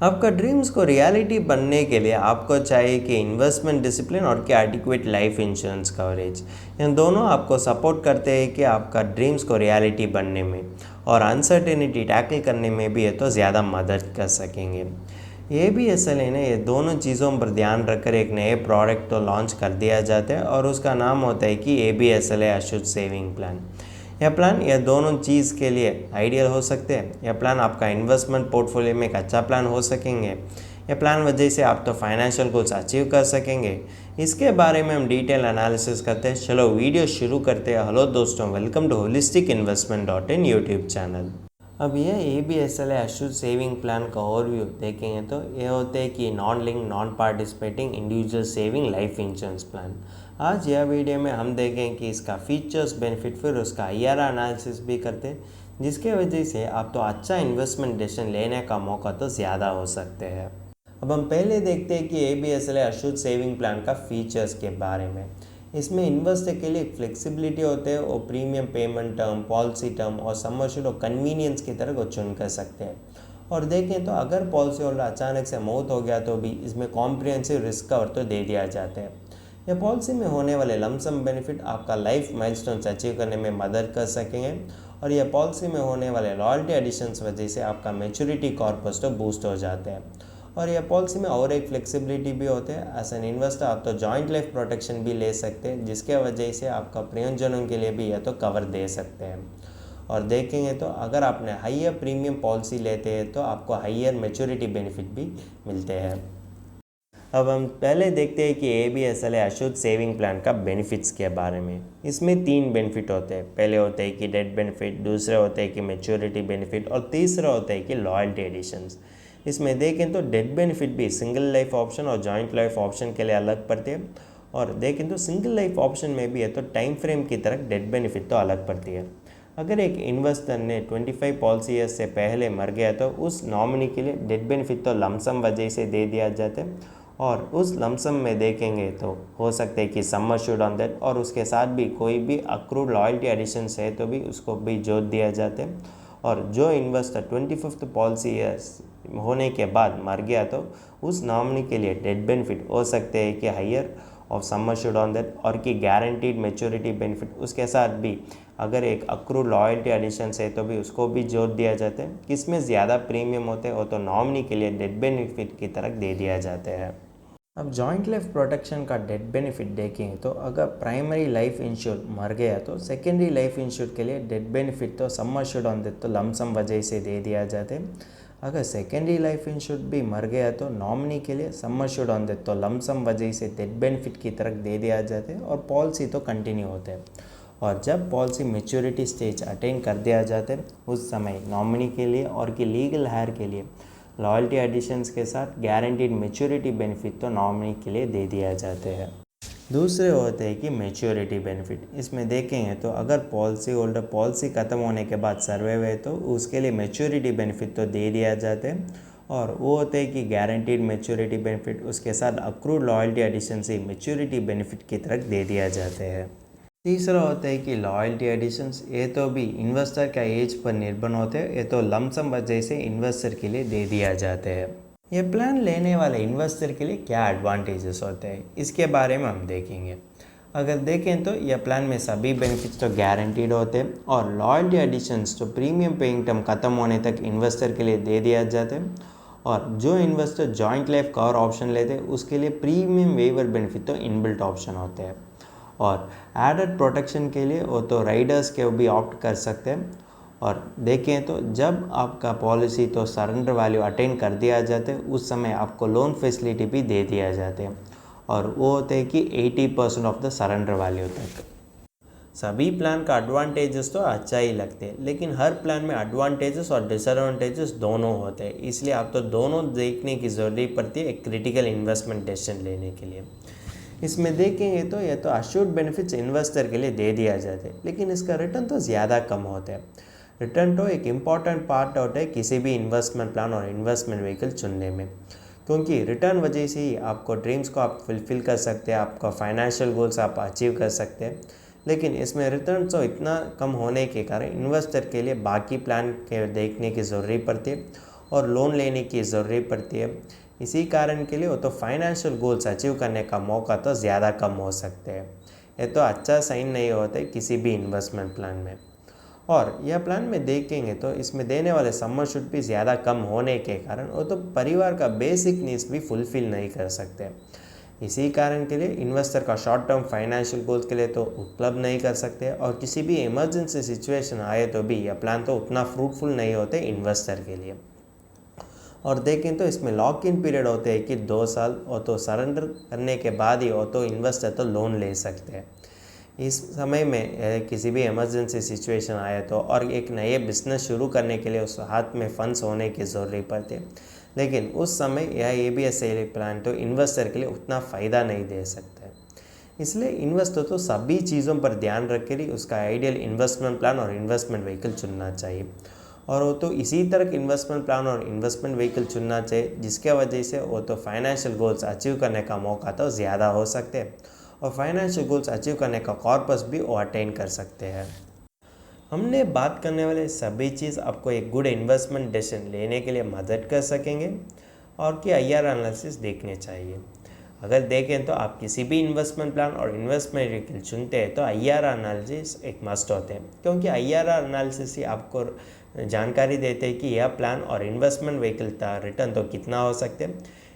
आपका ड्रीम्स को रियलिटी बनने के लिए आपको चाहिए कि इन्वेस्टमेंट डिसिप्लिन और कि एडिक्वेट लाइफ इंश्योरेंस कवरेज, इन दोनों आपको सपोर्ट करते हैं कि आपका ड्रीम्स को रियलिटी बनने में और अनसर्टेनिटी टैकल करने में भी ये तो ज़्यादा मदद कर सकेंगे। ABSLA ने ये दोनों चीज़ों पर ध्यान रखकर एक नए प्रोडक्ट तो लॉन्च कर दिया जाता है और उसका नाम होता है कि ABSLA अशुड सेविंग प्लान। यह प्लान यह दोनों चीज़ के लिए आइडियल हो सकते हैं। यह प्लान आपका इन्वेस्टमेंट पोर्टफोलियो में एक अच्छा प्लान हो सकेंगे। यह प्लान वजह से आप तो फाइनेंशियल गोल्स अचीव कर सकेंगे। इसके बारे में हम डिटेल एनालिसिस करते हैं। चलो वीडियो शुरू करते हैं। हेलो दोस्तों, welcome to holistic investment dot in YouTube channel. अब यह ABSLA अशुड सेविंग प्लान का ओवरव्यू देखेंगे तो ये होते हैं कि non link non participating individual saving life insurance plan. आज यह वीडियो में हम देखेंगे कि इसका फीचर्स, बेनिफिट, फिर उसका IRR एनालिसिस भी करते हैं, जिसके वजह से आप तो अच्छा इन्वेस्टमेंट डिसीजन लेने का मौका तो ज़्यादा हो सकते हैं। अब हम पहले देखते हैं कि ABSLA अशुड सेविंग प्लान का फीचर्स के बारे में। इसमें इन्वेस्टर के लिए फ्लेक्सिबिलिटी होते हैं और premium payment term, policy term और सम एश्योर्ड और कन्वीनियंस की तरह को चुन कर सकते हैं। और देखें तो अगर पॉलिसी होल्डर अचानक से मौत हो गया तो भी इसमें कॉम्प्रिहेंसिव रिस्क कवर तो दे दिया जाता है। यह पॉलिसी में होने वाले लमसम बेनिफिट आपका लाइफ माइलस्टोन्स अचीव करने में मदद कर सकेंगे और यह पॉलिसी में होने वाले लॉयल्टी एडिशंस वजह से आपका मैच्योरिटी कॉर्पस तो बूस्ट हो जाते हैं। और यह पॉलिसी में और एक फ्लेक्सिबिलिटी भी होते हैं। एज एन इन्वेस्टर आप तो जॉइंट लाइफ प्रोटेक्शन भी ले सकते हैं, जिसके वजह से आपका प्रियजनों के लिए भी यह तो कवर दे सकते हैं। और देखेंगे तो अगर आपने हाइयर प्रीमियम पॉलिसी लेते हैं तो आपको हाइयर मैच्योरिटी बेनिफिट भी मिलते हैं। अब हम पहले देखते हैं कि ABSLA अशुड सेविंग प्लान का बेनिफिट्स के बारे में। इसमें 3 बेनिफिट होते हैं। पहले होते हैं कि डेथ बेनिफिट, दूसरे होते हैं कि मैच्योरिटी बेनिफिट और तीसरा होता है कि लॉयल्टी एडिशंस। इसमें देखें तो डेथ बेनिफिट भी सिंगल लाइफ ऑप्शन और जॉइंट लाइफ ऑप्शन के लिए अलग पड़ते हैं। और देखें तो सिंगल लाइफ ऑप्शन में भी है तो टाइम फ्रेम की तरह डेथ बेनिफिट तो अलग पड़ती है। अगर एक इन्वेस्टर ने 25 पॉलिसी ईयर्स से पहले मर गया तो उस नॉमिनी के लिए डेथ बेनिफिट तो लमसम वजह से दे दिया जाता है। और उस लमसम में देखेंगे तो हो सकता है कि सम एश्योर्ड ऑन दैट और उसके साथ भी कोई भी अक्रूड लॉयल्टी एडिशंस है तो भी उसको भी जोड़ दिया जाता है। और जो इन्वेस्टर 25th पॉलिसी ईयर्स होने के बाद मर गया तो उस नॉमिनी के लिए डेथ बेनिफिट हो सकते हैं कि higher of sum assured on that और कि गारंटीड मैच्योरिटी बेनिफिट उसके साथ भी अगर एक अक्रूड लॉयल्टी एडिशन है तो भी उसको भी जोड़ दिया जाता है। किसमें ज़्यादा प्रीमियम होते हैं वो तो नॉमिनी के लिए डेथ बेनिफिट की तरह दे दिया जाता है। अब जॉइंट लाइफ प्रोटेक्शन का डेथ बेनिफिट देखें तो अगर प्राइमरी लाइफ इंश्योर मर गया तो सेकेंडरी लाइफ इंश्योर के लिए डेथ बेनिफिट तो सम एश्योर्ड ऑन डेथ तो लमसम वजह से दे दिया जाता है। अगर सेकेंडरी लाइफ इंश्योर भी मर गया तो नॉमिनी के लिए सम एश्योर्ड ऑन डेथ तो लमसम वजह से डेथ बेनिफिट की तरफ दे दिया जाता है और पॉलिसी तो कंटिन्यू होते हैं। और जब पॉलिसी मैच्योरिटी स्टेज अटेन कर दिया जाता है उस समय नॉमिनी के लिए और कि लीगल हायर के लिए लॉयल्टी एडिशंस के साथ गारंटीड मैच्योरिटी बेनिफिट तो नॉमिनी के लिए दे दिया जाते हैं। दूसरे होते हैं कि मैच्योरिटी बेनिफिट। इसमें देखेंगे तो अगर पॉलिसी होल्डर पॉलिसी ख़त्म होने के बाद सर्वे हुए तो उसके लिए मैच्योरिटी बेनिफिट तो दे दिया जाते हैं। और वो होते हैं कि गारंटीड मैच्योरिटी बेनिफिट उसके साथ अक्रूड लॉयल्टी एडिशन से मैच्योरिटी बेनिफिट की तरफ दे दिया जाते हैं। तीसरा होता है कि लॉयल्टी एडिशंस। ये तो भी इन्वेस्टर का एज पर निर्भर होते हैं। ये तो लमसम वजह से इन्वेस्टर के लिए दे दिया जाते हैं। ये प्लान लेने वाले इन्वेस्टर के लिए क्या एडवांटेजेस होते हैं इसके बारे में हम देखेंगे। अगर देखें तो यह प्लान में सभी बेनिफिट्स तो गारंटीड होते हैं और लॉयल्टी एडिशंस तो प्रीमियम पेइंग टर्म ख़त्म होने तक इन्वेस्टर के लिए दे दिया जाते हैं। और जो investor joint life cover option लेते हैं उसके लिए प्रीमियम वेवर बेनिफिट तो इनबिल्ट ऑप्शन होते हैं। और एडेड प्रोटेक्शन के लिए वो तो राइडर्स के भी ऑप्ट कर सकते हैं। और देखें तो जब आपका पॉलिसी तो सरेंडर वैल्यू अटेन कर दिया जाता है उस समय आपको लोन फैसिलिटी भी दे दिया जाते हैं और वो होते हैं कि 80% ऑफ द सरेंडर वैल्यू तक। सभी प्लान का एडवांटेजेस तो अच्छा ही लगते हैं, लेकिन हर प्लान में एडवांटेजेस और डिसएडवांटेजेस दोनों होते हैं। इसलिए आप तो दोनों देखने की ज़रूरत पड़ती है एक क्रिटिकल इन्वेस्टमेंट डिसीजन लेने के लिए। इसमें देखेंगे तो यह तो अश्योर्ड बेनिफिट्स इन्वेस्टर के लिए दे दिया जाता है, लेकिन इसका रिटर्न तो ज़्यादा कम होता है। रिटर्न तो एक इम्पॉर्टेंट पार्ट होता है किसी भी इन्वेस्टमेंट प्लान और इन्वेस्टमेंट व्हीकल चुनने में, क्योंकि रिटर्न वजह से ही आपको ड्रीम्स को आप फुलफ़िल कर सकते हैं, आपका फाइनेंशियल गोल्स आप अचीव कर सकते हैं। लेकिन इसमें रिटर्न तो इतना कम होने के कारण इन्वेस्टर के लिए बाकी प्लान के देखने की ज़रूरत पड़ती है और लोन लेने की ज़रूरत पड़ती है। इसी कारण के लिए वो तो फाइनेंशियल गोल्स अचीव करने का मौका तो ज़्यादा कम हो सकते हैं। ये तो अच्छा साइन नहीं होता किसी भी इन्वेस्टमेंट प्लान में। और यह प्लान में देखेंगे तो इसमें देने वाले सम अश्योर्ड भी ज़्यादा कम होने के कारण वो तो परिवार का बेसिक नीड्स भी फुलफिल नहीं कर सकते। इसी कारण के लिए इन्वेस्टर का शॉर्ट टर्म फाइनेंशियल गोल्स के लिए तो उपलब्ध नहीं कर सकते, और किसी भी इमरजेंसी सिचुएशन आए तो भी यह प्लान तो उतना फ्रूटफुल नहीं होते इन्वेस्टर के लिए। और देखें तो इसमें लॉक इन पीरियड होते हैं कि 2 साल, और तो सरेंडर करने के बाद ही वो तो इन्वेस्टर तो लोन ले सकते हैं। इस समय में किसी भी इमरजेंसी सिचुएशन आए तो और एक नए बिजनेस शुरू करने के लिए उस हाथ में फंड्स होने की ज़रूरत पड़ती है, लेकिन उस समय यह ABSLA प्लान तो इन्वेस्टर के लिए उतना फ़ायदा नहीं दे सकता है। इसलिए इन्वेस्टर तो सभी चीज़ों पर ध्यान रख कर ही उसका आइडियल इन्वेस्टमेंट प्लान और इन्वेस्टमेंट व्हीकल चुनना चाहिए। और वो तो इसी तरह इन्वेस्टमेंट प्लान और इन्वेस्टमेंट व्हीकल चुनना चाहिए जिसके वजह से वो तो फाइनेंशियल गोल्स अचीव करने का मौका तो ज़्यादा हो सकते हैं, और फाइनेंशियल गोल्स अचीव करने का कॉर्पस भी वो अटेन कर सकते हैं। हमने बात करने वाले सभी चीज़ आपको एक गुड इन्वेस्टमेंट डिसीजन लेने के लिए मदद कर सकेंगे, और कि IR एनालिसिस देखने चाहिए। अगर देखें तो आप किसी भी इन्वेस्टमेंट प्लान और इन्वेस्टमेंट व्हीकल चुनते हैं तो IR एनालिसिस एक मस्ट होते हैं, क्योंकि IR एनालिसिस ही आपको जानकारी देते हैं कि यह प्लान और इन्वेस्टमेंट व्हीकल का रिटर्न तो कितना हो सकते हैं।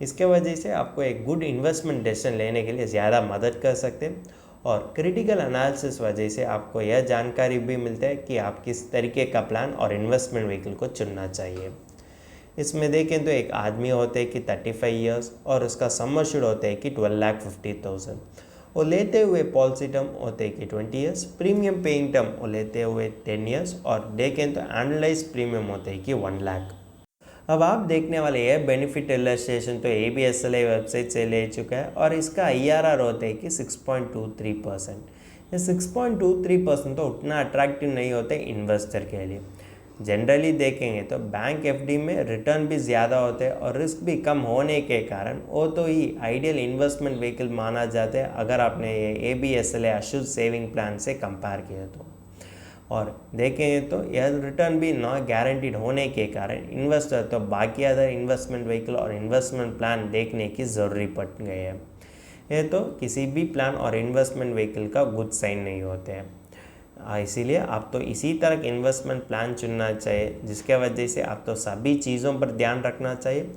इसके वजह से आपको एक गुड इन्वेस्टमेंट डिसीजन लेने के लिए ज़्यादा मदद कर सकते हैं, और क्रिटिकल एनालिसिस वजह से आपको यह जानकारी भी मिलता है कि आप किस तरीके का प्लान और इन्वेस्टमेंट व्हीकल को चुनना चाहिए। इसमें देखें तो एक आदमी होते हैं कि 35 ईयर्स, और उसका सम अश्योर्ड होते हैं कि 12,50,000, और लेते हुए पॉलिसी टर्म होते हैं कि 20 ईयर्स, प्रीमियम पेइंग टर्म वो लेते हुए 10 ईयर्स, और देखें तो एनुअलाइज प्रीमियम होते हैं कि 1 लाख। अब आप देखने वाले यह बेनिफिट इलस्ट्रेशन तो ABSLA वेबसाइट से ले चुका है, और इसका IRR होता है कि 6.23%। ये 6.23% तो उतना अट्रैक्टिव नहीं होते इन्वेस्टर के लिए। जनरली देखेंगे तो बैंक FD में रिटर्न भी ज़्यादा होते हैं, और रिस्क भी कम होने के कारण वो तो ही आइडियल इन्वेस्टमेंट व्हीकल माना जाता है अगर आपने ये ABSLA अश्योर्ड सेविंग प्लान से कंपेयर किया तो। और देखेंगे तो यह रिटर्न भी नॉट गारंटीड होने के कारण इन्वेस्टर तो बाकी अदर इन्वेस्टमेंट व्हीकल और इन्वेस्टमेंट प्लान देखने की ज़रूरी पड़ गई है। यह तो किसी भी प्लान और इन्वेस्टमेंट व्हीकल का गुड साइन नहीं होते हैं। इसीलिए आप तो इसी तरह के इन्वेस्टमेंट प्लान चुनना चाहिए जिसके वजह से आप तो सभी चीज़ों पर ध्यान रखना चाहिए,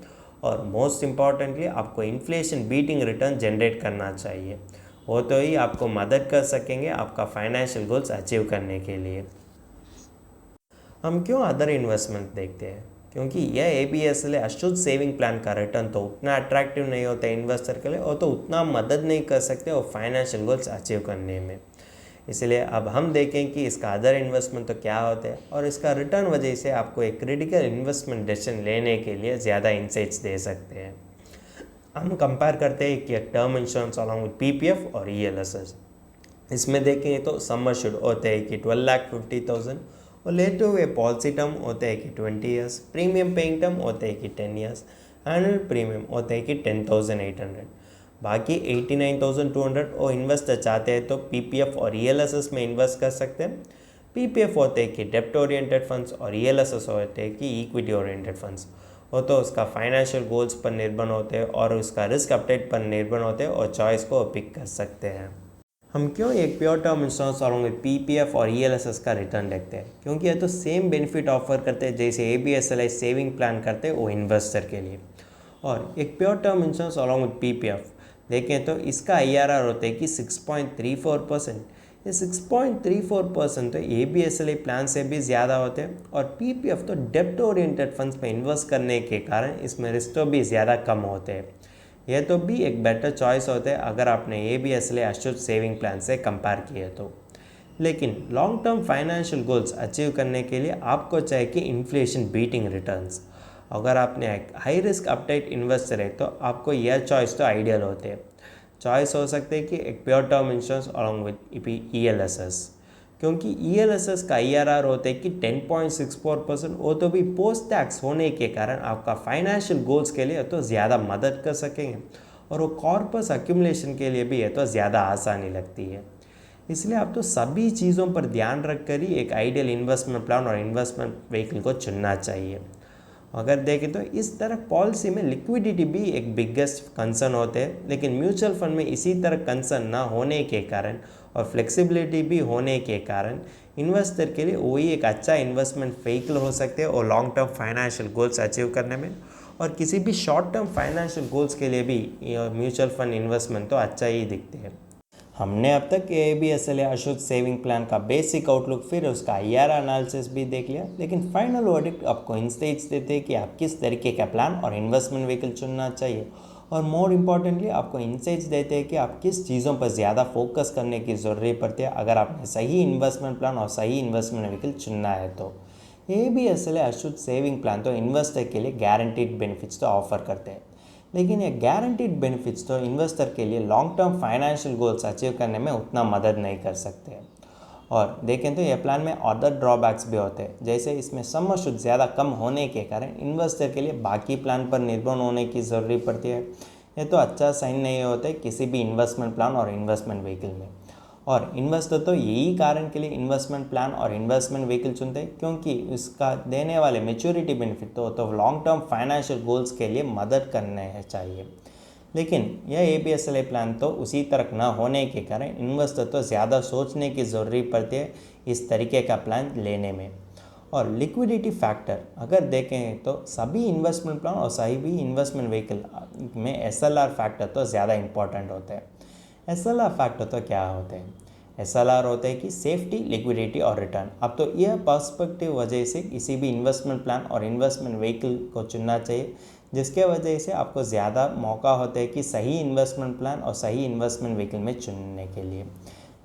और मोस्ट इम्पॉर्टेंटली आपको इन्फ्लेशन बीटिंग रिटर्न जनरेट करना चाहिए। वो तो ही आपको मदद कर सकेंगे आपका फाइनेंशियल गोल्स अचीव करने के लिए। हम क्यों अदर इन्वेस्टमेंट देखते हैं? क्योंकि यह ABSLA अश्योर्ड सेविंग प्लान का रिटर्न तो उतना अट्रैक्टिव नहीं होता इन्वेस्टर के लिए, और तो उतना मदद नहीं कर सकते और फाइनेंशियल गोल्स अचीव करने में। इसलिए अब हम देखें कि इसका अदर इन्वेस्टमेंट तो क्या होता है, और इसका रिटर्न वजह से आपको एक क्रिटिकल इन्वेस्टमेंट डिसीजन लेने के लिए ज़्यादा इंसाइट्स दे सकते हैं। हम कंपेयर करते हैं कि term insurance along with PPF और ELSS। इसमें देखेंगे तो सम अश्योर्ड होते हैं कि 12,50,000, और लेते हुए पॉलिसी टर्म होते हैं कि 20 ईयर्स, प्रीमियम पेइंग टर्म होते हैं कि 10 ईयर्स, एनुअल प्रीमियम होते हैं कि 10,800। बाकी 89,200 और इन्वेस्टर चाहते हैं तो PPF और ELSS में इन्वेस्ट कर सकते हैं। PPF होते हैं कि डेप्ट ओरिएंटेड फंड्स, और ELSS होते हैं कि इक्विटी ओरिएंटेड फंड्स। वो तो उसका फाइनेंशियल गोल्स पर निर्भर होते हैं और उसका रिस्क अपडेट पर निर्भर होते हैं, और चॉइस को पिक कर सकते हैं। हम क्यों एक pure term insurance along with PPF और ELSS का रिटर्न देखते हैं? क्योंकि ये तो सेम बेनिफिट ऑफर करते हैं जैसे ABSLA सेविंग प्लान करते हैं वो इन्वेस्टर के लिए। और एक pure term insurance along with PPF देखें तो इसका IRR होता है कि 6.34%। ये 6.34% तो ABSLA प्लान से भी ज़्यादा होते हैं, और PPF तो डेप्ट ओरिएंटेड फंड्स में इन्वेस्ट करने के कारण इसमें रिस्क तो भी ज़्यादा कम होते हैं। यह तो भी एक बेटर चॉइस होता है अगर आपने ABSLA अश्योर्ड सेविंग प्लान से कंपेयर किया तो। लेकिन long term financial goals achieve करने के लिए आपको चाहिए कि इन्फ्लेशन बीटिंग रिटर्न्स। अगर आपने एक हाई रिस्क अपटाइट इन्वेस्टर है तो आपको यह चॉइस तो आइडियल होते हैं। चॉइस हो सकते हैं कि एक pure term insurance along with ELSS, क्योंकि ELSS का IRR होते हैं कि 10.64%, वो तो भी पोस्ट टैक्स होने के कारण आपका फाइनेंशियल गोल्स के लिए तो ज़्यादा मदद कर सकेंगे, और वो कॉर्पस अक्यूमुलेशन के लिए भी ये तो ज़्यादा आसानी लगती है। इसलिए आप तो सभी चीज़ों पर ध्यान रख कर ही एक आइडियल इन्वेस्टमेंट प्लान और इन्वेस्टमेंट व्हीकल को चुनना चाहिए। अगर देखें तो इस तरह पॉलिसी में लिक्विडिटी भी एक बिगेस्ट कंसर्न होते हैं, लेकिन म्यूचुअल फंड में इसी तरह कंसर्न ना होने के कारण और फ्लेक्सिबिलिटी भी होने के कारण इन्वेस्टर के लिए वही एक अच्छा इन्वेस्टमेंट व्हीकल हो सकते हैं और long term financial goals achieve करने में। और किसी भी शॉर्ट टर्म फाइनेंशियल गोल्स के लिए भी म्यूचुअल फंड इन्वेस्टमेंट तो अच्छा ही दिखते हैं। हमने अब तक ABSLA अशुद्ध सेविंग प्लान का बेसिक आउटलुक फिर उसका IR एनालिसिस भी देख लिया, लेकिन फाइनल वर्डिक्ट आपको इंसाइट्स देते हैं कि आप किस तरीके का प्लान और इन्वेस्टमेंट व्हीकल चुनना चाहिए, और मोर इम्पॉर्टेंटली आपको इंसाइट्स देते हैं कि आप किस चीज़ों पर ज़्यादा फोकस करने की ज़रूरत पड़ती है अगर आपने सही इन्वेस्टमेंट प्लान और सही इन्वेस्टमेंट व्हीकल चुनना है। तो ABSLA अशुद्ध सेविंग प्लान तो इन्वेस्टर के लिए गारंटीड बेनिफिट्स तो ऑफर करते हैं, लेकिन ये गारंटीड बेनिफिट्स तो इन्वेस्टर के लिए long term financial goals achieve करने में उतना मदद नहीं कर सकते। और देखें तो यह प्लान में अदर ड्रॉबैक्स भी होते हैं, जैसे इसमें सम अशुद्ध ज़्यादा कम होने के कारण इन्वेस्टर के लिए बाकी प्लान पर निर्भर होने की ज़रूरत पड़ती है। ये तो अच्छा साइन नहीं होता है किसी भी इन्वेस्टमेंट प्लान और इन्वेस्टमेंट व्हीकल में। और इन्वेस्टर तो यही कारण के लिए इन्वेस्टमेंट प्लान और इन्वेस्टमेंट व्हीकल चुनते हैं क्योंकि इसका देने वाले मैच्योरिटी बेनिफिट तो लॉन्ग टर्म फाइनेंशियल गोल्स के लिए मदद करने चाहिए। लेकिन यह ABSLA प्लान तो उसी तरह ना होने के कारण इन्वेस्टर तो ज़्यादा सोचने की ज़रूरत पड़ती है इस तरीके का प्लान लेने में। और लिक्विडिटी फैक्टर अगर देखें तो सभी इन्वेस्टमेंट प्लान और सही भी इन्वेस्टमेंट व्हीकल में SLR फैक्टर तो ज़्यादा इंपॉर्टेंट होते हैं। SLR फैक्टर तो क्या होते हैं? SLR होते हैं कि सेफ्टी, लिक्विडिटी और रिटर्न। अब तो यह पर्सपेक्टिव वजह से किसी भी इन्वेस्टमेंट प्लान और इन्वेस्टमेंट व्हीकल को चुनना चाहिए, जिसके वजह से आपको ज़्यादा मौका होता है कि सही इन्वेस्टमेंट प्लान और सही इन्वेस्टमेंट व्हीकल में चुनने के लिए।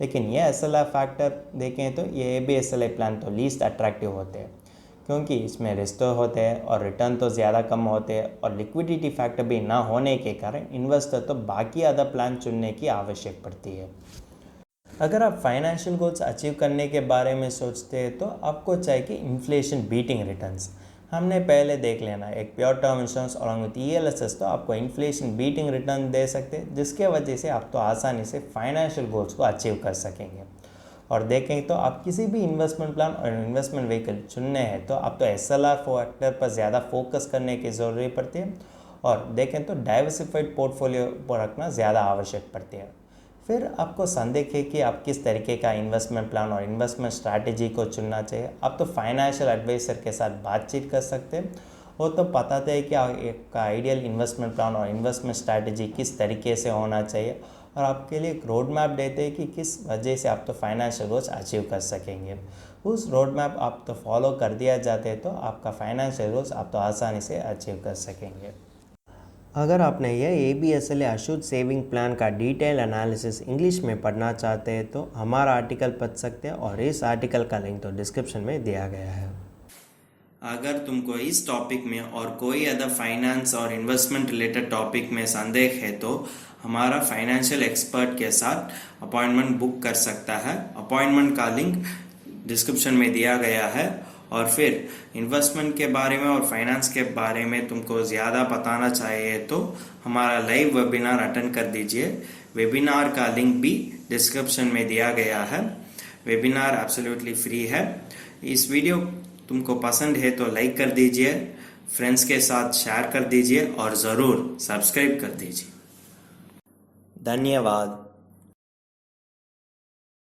लेकिन ये SLR फैक्टर देखें तो ये ABSLA प्लान तो लीस्ट अट्रैक्टिव होते हैं क्योंकि इसमें रिस्क तो होते हैं और रिटर्न तो ज़्यादा कम होते हैं, और लिक्विडिटी फैक्टर भी ना होने के कारण इन्वेस्टर तो बाकी अदर प्लान चुनने की आवश्यक पड़ती है। अगर आप फाइनेंशियल गोल्स अचीव करने के बारे में सोचते हैं तो आपको चाहिए कि इन्फ्लेशन बीटिंग रिटर्न्स। हमने पहले देख लेना एक pure term insurance along with ELSS तो आपको इन्फ्लेशन बीटिंग रिटर्न दे सकते हैं, जिसके वजह से आप तो आसानी से फाइनेंशियल गोल्स को अचीव कर सकेंगे। और देखें तो आप किसी भी इन्वेस्टमेंट प्लान और इन्वेस्टमेंट व्हीकल चुनने हैं तो आप तो SLR फैक्टर पर ज़्यादा फोकस करने की ज़रूरत पड़ती है, और देखें तो डाइवर्सिफाइड पोर्टफोलियो पर रखना ज़्यादा आवश्यक पड़ती है। फिर आपको संदेह है कि आप किस तरीके का इन्वेस्टमेंट प्लान और इन्वेस्टमेंट स्ट्रैटेजी को चुनना चाहिए। आप तो फाइनेंशियल एडवाइज़र के साथ बातचीत कर सकते हैं, वो तो बताते हैं कि आपका आइडियल इन्वेस्टमेंट प्लान और इन्वेस्टमेंट स्ट्रैटेजी किस तरीके से होना चाहिए, और आपके लिए एक रोड मैप देते हैं कि किस वजह से आप तो फाइनेंशियल गोल्स अचीव कर सकेंगे। उस रोड मैप आप तो फॉलो कर दिया जाते हैं तो आपका फाइनेंशियल गोल्स आप तो आसानी से अचीव कर सकेंगे। अगर आपने यह ABSLA अशुद्ध सेविंग प्लान का डिटेल एनालिसिस इंग्लिश में पढ़ना चाहते हैं तो हमारा आर्टिकल पढ़ सकते हैं, और इस आर्टिकल का लिंक तो डिस्क्रिप्शन में दिया गया है। अगर तुमको इस टॉपिक में और कोई अदर फाइनेंस और इन्वेस्टमेंट रिलेटेड टॉपिक में संदेह है तो हमारा फाइनेंशियल एक्सपर्ट के साथ अपॉइंटमेंट बुक कर सकता है। अपॉइंटमेंट का लिंक डिस्क्रिप्शन में दिया गया है। और फिर इन्वेस्टमेंट के बारे में और फाइनेंस के बारे में तुमको ज़्यादा बताना चाहिए तो हमारा लाइव वेबिनार अटेंड कर दीजिए। वेबिनार का लिंक भी डिस्क्रिप्शन में दिया गया है। वेबिनार एब्सोल्युटली फ्री है। इस वीडियो तुमको पसंद है तो लाइक कर दीजिए, फ्रेंड्स के साथ शेयर कर दीजिए और ज़रूर सब्सक्राइब कर दीजिए। धन्यवाद।